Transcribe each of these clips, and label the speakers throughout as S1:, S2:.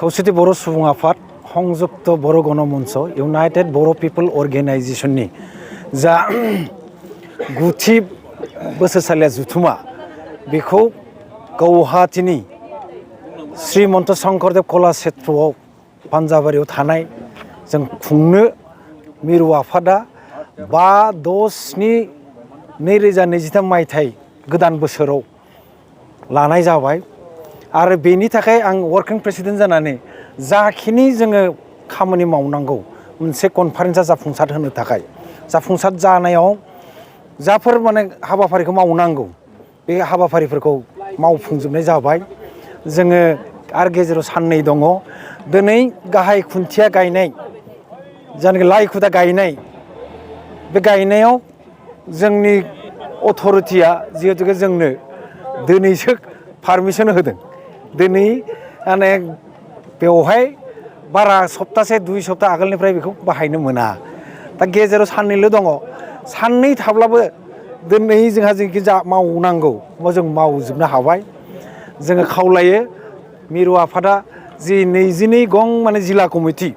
S1: खौसेथि बर' सुबुं आफाद संयुक्त बर' गणमंच इउनाइटेड बर' पिपल अर्गेनाइजेशननि जा गुथि बोसोरसालिया जुथुमा बेखौ गुवाहाटीनि श्रीमन्त शंकरदेव कलाक्षेत्रआव पान्जाबारियाव थानाय जों खुंनो मिरु आफादा 5/10/2023 मायथाइ गोदान बोसोराव लानाय जाबाय आरो बेनि थाखाय आं वर्किं प्रेसिडेन्ट जानानै जाखिनि जोङो खामानि मावनांगौ मोनसे कनफारेन्सआ जाफुंसार होनो थाखाय जाफुंसार जानायाव जाफोर माने हाबाफारिखौ मावनांगौ बे हाबाफारिफोरखौ मावफुंजोबनाय जाबाय जोङो आरो गेजेराव साननै दङ दिनै गाहाय खुन्थिया गायनाय जायनाखि लाइ खुदा गायनाय बे गायनायाव जोंनि अथरिटिया जिहेतु जोंनो दिनैसो पारमिसन होदों दिनै माने बेवहाय बारा सप्तासे 2 सप्ता आगोलनिफ्राय बेखौ बाहायनो मोना दा गेजेराव साननैल' दङ साननै थाब्लाबो दिनै जोंहा जेखि जा मावनांगौ जों मावजोबनो हाबाय जोङो खावलायो मिरु आफादा जि 22 गं माने जिल्ला कमिटि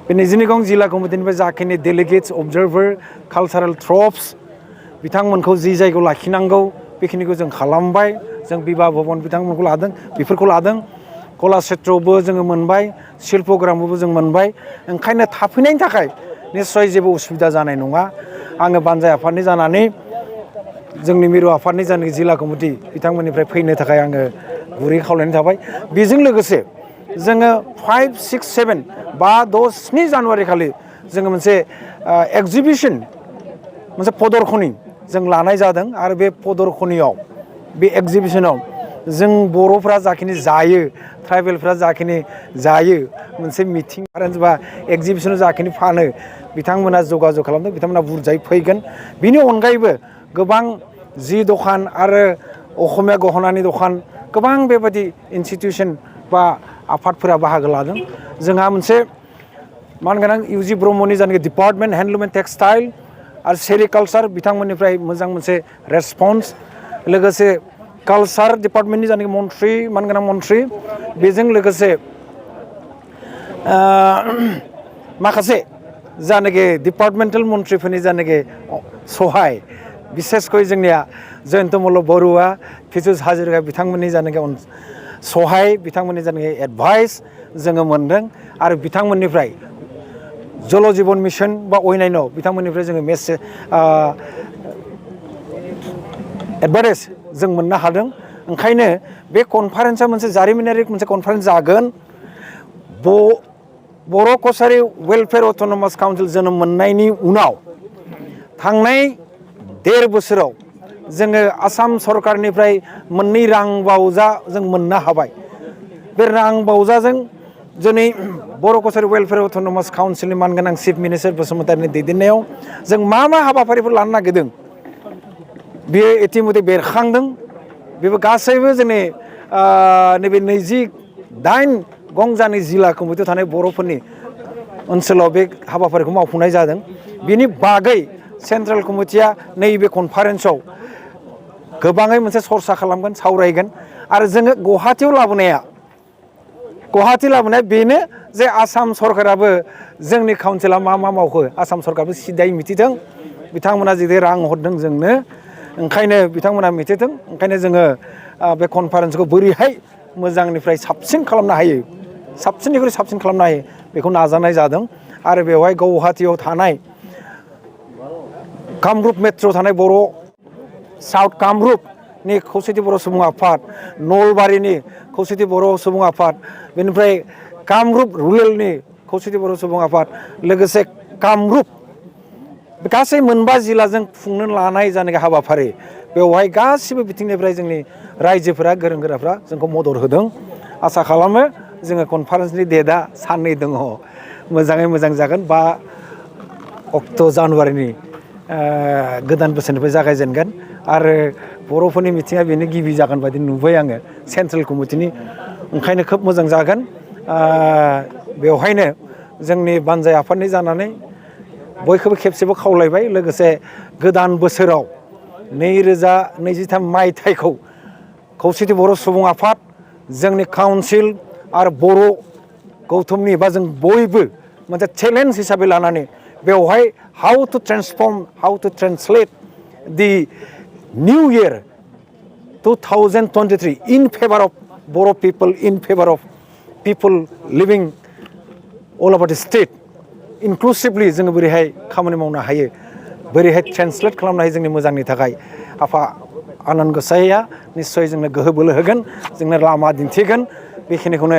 S1: बे 22 गं जिल्ला कमिटिनिफ्राय जाखिनि डेलिगेट्स अबजार्भार कालचारेल ट्रप्स बिथांमोनखौ जि जायगायाव लाखिनांगौ बेखिनिखौ जों खालामबाय जों बिभा भबन बिथांमोनखौ लादों बेफोरखौ लादों कलाक्षेत्रआवबो जोङो मोनबाय शिल्पग्रामावबो जों मोनबाय ओंखायनो थाफैनायनि थाखाय निस्सय जेबो उसुबिदा जानाय नङा आङो बानजाय आफादनि जानानै जोंनि मिरु आफादनि जानाखि जिल्ला कमिटि बिथांमोननिफ्राय फैनो थाखाय आङो गुरै खावलायनाय थाबाय बेजों लोगोसे जोङो 5, 6, 7 5, 6, 7 जानुवारि खालि जोङो मोनसे एक्जिबिसन मोनसे प्रदर्शनी जों लानाय जादों आरो बे प्रदर्शनीयाव बे एक्जिबिसनाव जों बर'फ्रा जाखिनि जायो ट्राइबेलफ्रा जाखिनि जायो मोनसे मिटिं बा एक्जिबिसनाव जाखिनि फानो बिथांमोना जगाजग खालामदों बिथांमोना बुरजायै फैगोन बिनि अनगायैबो गोबां जि दखान आरो असमिया गहनानि दखान गोबां बेबायदि इनस्टिटिउसन बा आफादफोरा बाहागो लादों जोंहा मोनसे मा होनगोन आं इउजि ब्रह्मनि जायनाखि डिपार्टमेन्ट हेन्डलुम एन्ड टेक्सटाइल आरो सेरिकालचार बिथांमोननिफ्राय मोजां मोनसे रेसपन्स लोगोसे कालचार डिपार्टमेन्टनि जायनाखि मन्थ्रि मानगोनां मन्थ्रि बेजों लोगोसे माखासे जायनाखि डिपार्टमेन्टेल मन्थ्रिफोरनि जायनाखि सहाय बिसेसकय जोंनिया जयन्त मल्ल बरुवा फिजुस हाजरिका बिथांमोननि जायनाखि सहाय बिथांमोननि जायनाखि एडभाइस जोङो मोनदों आरो बिथांमोननिफ्राय जल जीवन मिशन बा अन्यान्य बिथांमोननिफ्राय जोङो मेसेज एडभाइस जों मोननो हादों ओंखायनो बे कनफारेन्सआ मोनसे जारिमिनारि मोनसे कनफारेन्स जागोन बर' कसारि वेलफेयार अट'नमास काउन्सिल जोनोम मोननायनि उनाव थांनाय 1.5 बोसोराव जोङो आसाम सरकारनिफ्राय 2 रां बावजा जों मोननो हाबाय बे रां बावजाजों दिनै बर' कसारि वेलफेयार अट'नमास काउन्सिलनि मानगोनां चिफ मिनिस्टार बसुमतारिनि दैदेननायाव जों मा हाबाफारिफोर लानो नागिरदों बेयो इतिमধ্যে बेरखांदों बेबो गासैबो जोंनि नैबे 28 गंजानि जिल्ला कमिटियाव थानाय बर'फोरनि ओनसोलाव बे हाबाफारिखौ मावफुंनाय जादों बिनि बागै सेन्ट्रेल कमिटिया नैबे कनफारेन्सआव गोबाङै मोनसे सरसा खालामगोन सावरायगोन आरो जोङो गुवाहाटीयाव लाबोनाया बेनो जे आसाम सरकाराबो जोंनि काउन्सिला मा मावखो आसाम सरकाराबो सिदायै मिथिथों बिथांमोना जुदि रां हरदों जोंनो ओंखायनो बिथांमोना मिथिथों ओंखायनो जोङो बे कनफारेन्सखौ बोरैहाय मोजांनिफ्राय साबसिन खालामनो हायो साबसिननिख्रुइ साबसिन खालामनो हायो बेखौ नाजानाय जादों आरो बेवहाय गुवाहाटीयाव थानाय कामरुप मेट्र'आव थानाय बर' साउथ कामरुपनि खौसेथि बर' सुबुं आफाद नलबारिनि खौसेथि बर' सुबुं आफाद बेनिफ्राय कामरुप रुरेलनि खौसेथि बर' सुबुं आफाद लोगोसे कामरुप गासै 5 जिल्लाजों खुंनो लानाय जानाय हाबाफारि बेवहाय गासिबो बिथिंनिफ्राय जोंनि रायजोफोरा गोरों गोराफ्रा जोंखौ मदद होदों आसा खालामो जोङो कनफारेन्सनि डेटआ साननै दङ मोजाङै मोजां जागोन 5 अक्ट' जानुवारिनि गोदान बोसोरनिफ्राय जागायजेनगोन आरो बर'फोरनि मिथिङा बेनो गिबि जागोन बायदि नुबाय आङो सेन्ट्रेल कमिटिनि ओंखायनो खोब मोजां जागोन बेवहायनो जोंनि बानजाय आफादनि जानानै बयखौबो खेबसेबो खावलायबाय लोगोसे गोदान बोसोराव 2023 मायथाइखौ खौसेथि बर' सुबुं आफाद जोंनि काउन्सिल आरो बर' गौथुमनि बा जों बयबो मोनसे चेलेन्ज हिसाबै लानानै बेवहाय how to transform how to translate the new year 2023 in favor of Boro people, in favor of people living all over the state, inclusively जोङो बोरैहाय खामानि मावनो हायो, बोरैहाय ट्रेन्सलेट खालामनो हायो जोंनि मोजांनि थाखाय आफा आनान गसाइया निस्सय जोंनो गोहो बोलो होगोन, जोंनो लामा दिन्थिगोन। बेखिनिखौनो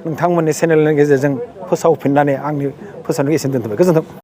S1: नोंथांमोननि चेनेलनि गेजेरजों फोसावफिननानै आंनि फोसावनायखौ एसेनो दोनथ'बाय। गोजोन्थों।